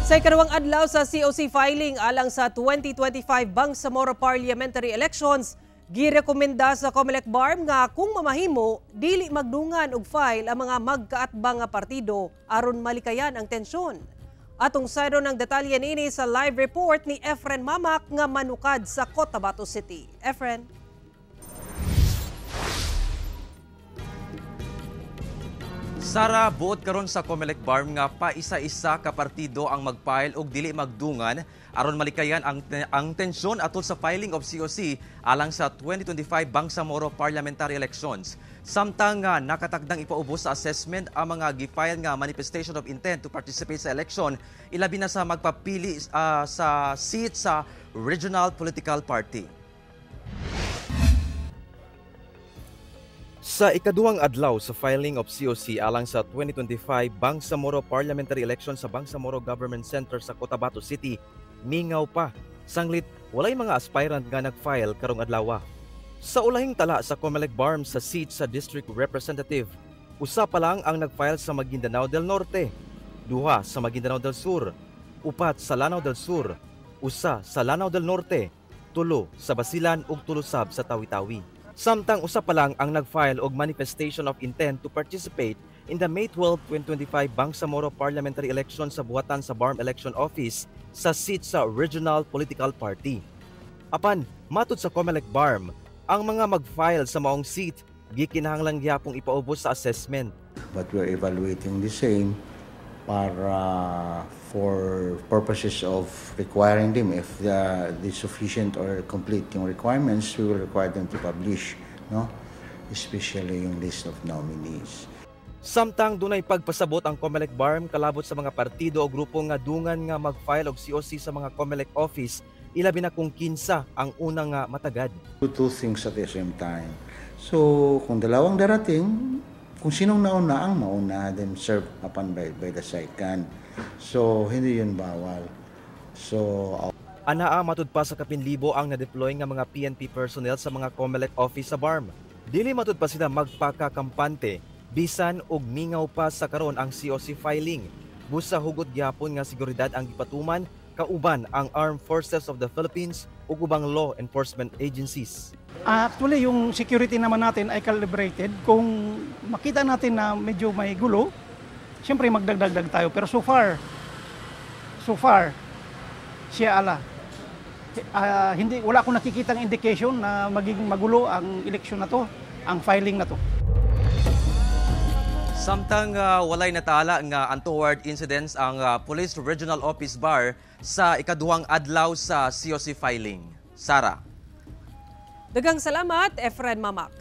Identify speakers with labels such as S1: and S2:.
S1: Sa ikalawang adlaw sa COC filing alang sa 2025 Bangsamoro Parliamentary Elections, girekomenda sa COMELEC BARM nga kung mamahimo, dili magdungan og file ang mga magkaatbang nga partido aron malikayan ang tensyon. Atong sayro ng detalye niini sa live report ni Efren Mamak nga manukad sa Cotabato City. Efren.
S2: Sara, buot karon sa COMELEC BARM nga pa isa-isa ka partido ang magfile og dili magdungan aron malikayan ang tensyon atol sa filing of COC alang sa 2025 Bangsamoro Parliamentary Elections. Samtang nga nakatagdang ipaubos sa assessment ang mga gifile nga manifestation of intent to participate sa election, ilabi na sa magpapili sa seat sa regional political party. Sa ikaduhang adlaw sa filing of COC alang sa 2025 Bangsamoro Parliamentary Election sa Bangsamoro Government Center sa Cotabato City, mingaw pa. Sanglit, walay mga aspirant nga nag-file karong adlaw. Sa ulahing tala sa COMELEC BARM sa seat sa District Representative, usa pa lang ang nag-file sa Maguindanao del Norte, duha sa Maguindanao del Sur, upat sa Lanao del Sur, usa sa Lanao del Norte, tulo sa Basilan ug tulusab sa Tawi-Tawi. Samtang usa pa lang ang nag-file og manifestation of intent to participate in the May 12, 2025 Bangsamoro Parliamentary Election sa buhatan sa BARM Election Office sa seat sa Regional Political Party. Apan, matud sa COMELEC BARM, ang mga mag-file sa maong seat gikinahanglang gyapong ipaubos sa assessment.
S3: But we're evaluating the same for purposes of requiring them, if the sufficient or complete yung requirements, we will require them to publish, no? Especially yung list of nominees.
S2: Samtang dunay pagpasabot ang COMELEC BARM kalabot sa mga partido o grupo nga dungan nga mag-file og COC sa mga COMELEC office, ilabi na kung kinsa ang unang nga matagad.
S3: Two things at the same time. So kung dalawang darating, kung sinong nauna ang mauna, then serve upon by the second. So, hindi yun bawal. So,
S2: anaa matud pa sa kapinlibo ang na-deploy nga mga PNP personnel sa mga COMELEC office sa BARM. Dili matud pa sila magpakakampante, bisan og mingaw pa sa karon ang COC filing. Busa hugot gyapon nga seguridad ang gipatuman kauban ang Armed Forces of the Philippines ug ubang law enforcement agencies.
S4: Actually, yung security naman natin ay calibrated. Kung makita natin na medyo may gulo, siyempre magdagdag tayo. Pero so far, siya wala akong nakikitang indication na magiging magulo ang eleksyon na to, ang filing na to.
S2: Samtang walay natala nga untoward incidents ang Police Regional Office BAR sa ikaduhang adlaw sa COC filing. Sara.
S1: Daghang salamat, Efren Mamak.